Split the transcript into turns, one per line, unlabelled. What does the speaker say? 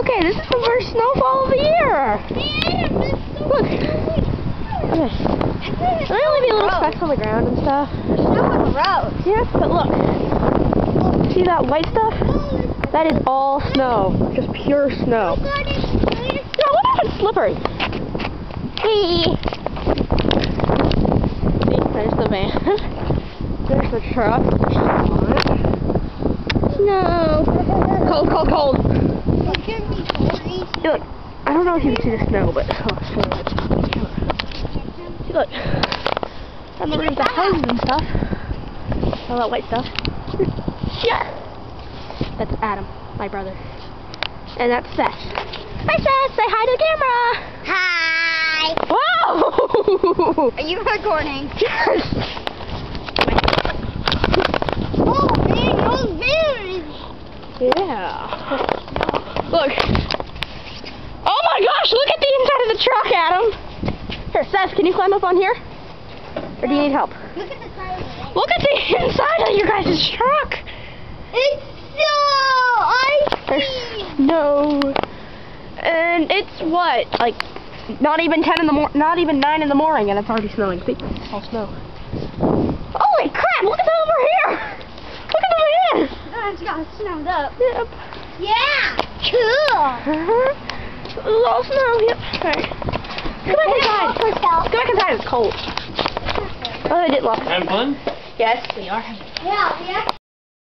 Okay, this is the first snowfall of the year. Look. Okay. There may only be little specks on the ground and stuff.
Snow on the road.
Yeah, but look. See that white stuff? That is all snow. Just pure snow.
Oh God, it's
Yeah, what if it's slippery? Whee! See, there's the van. There's the truck. Snow. Cold, cold, cold.
It's gonna be freezing.
See, look. I don't know if you can see the snow, but see, look. And there's the houses and stuff. All that white stuff. Yeah. That's Adam, my brother. And that's Seth. Hi, Seth. Say hi to the camera.
Hi.
Whoa!
Are you recording?
Yes.
Oh man, those bears.
Yeah. Look. Oh my gosh, look at the inside of the truck, Adam. Here, Seth, can you climb up on here? Or do you need help?
Look at the side of it.
Look at the inside of your guys' truck.
It's so
There's
icy.
snow. And it's what? Like not even 9 in the morning and it's already snowing. See? It's all snow. Holy crap, look at that over here. Look at the van.
Oh, it's got snowed up.
Yep.
Yeah. Cool.
It's all snow, yep. Alright. Go back inside. Go back inside, it's cold. Oh, they didn't lock it.
Having fun?
Yes, we are having
Yeah, yeah.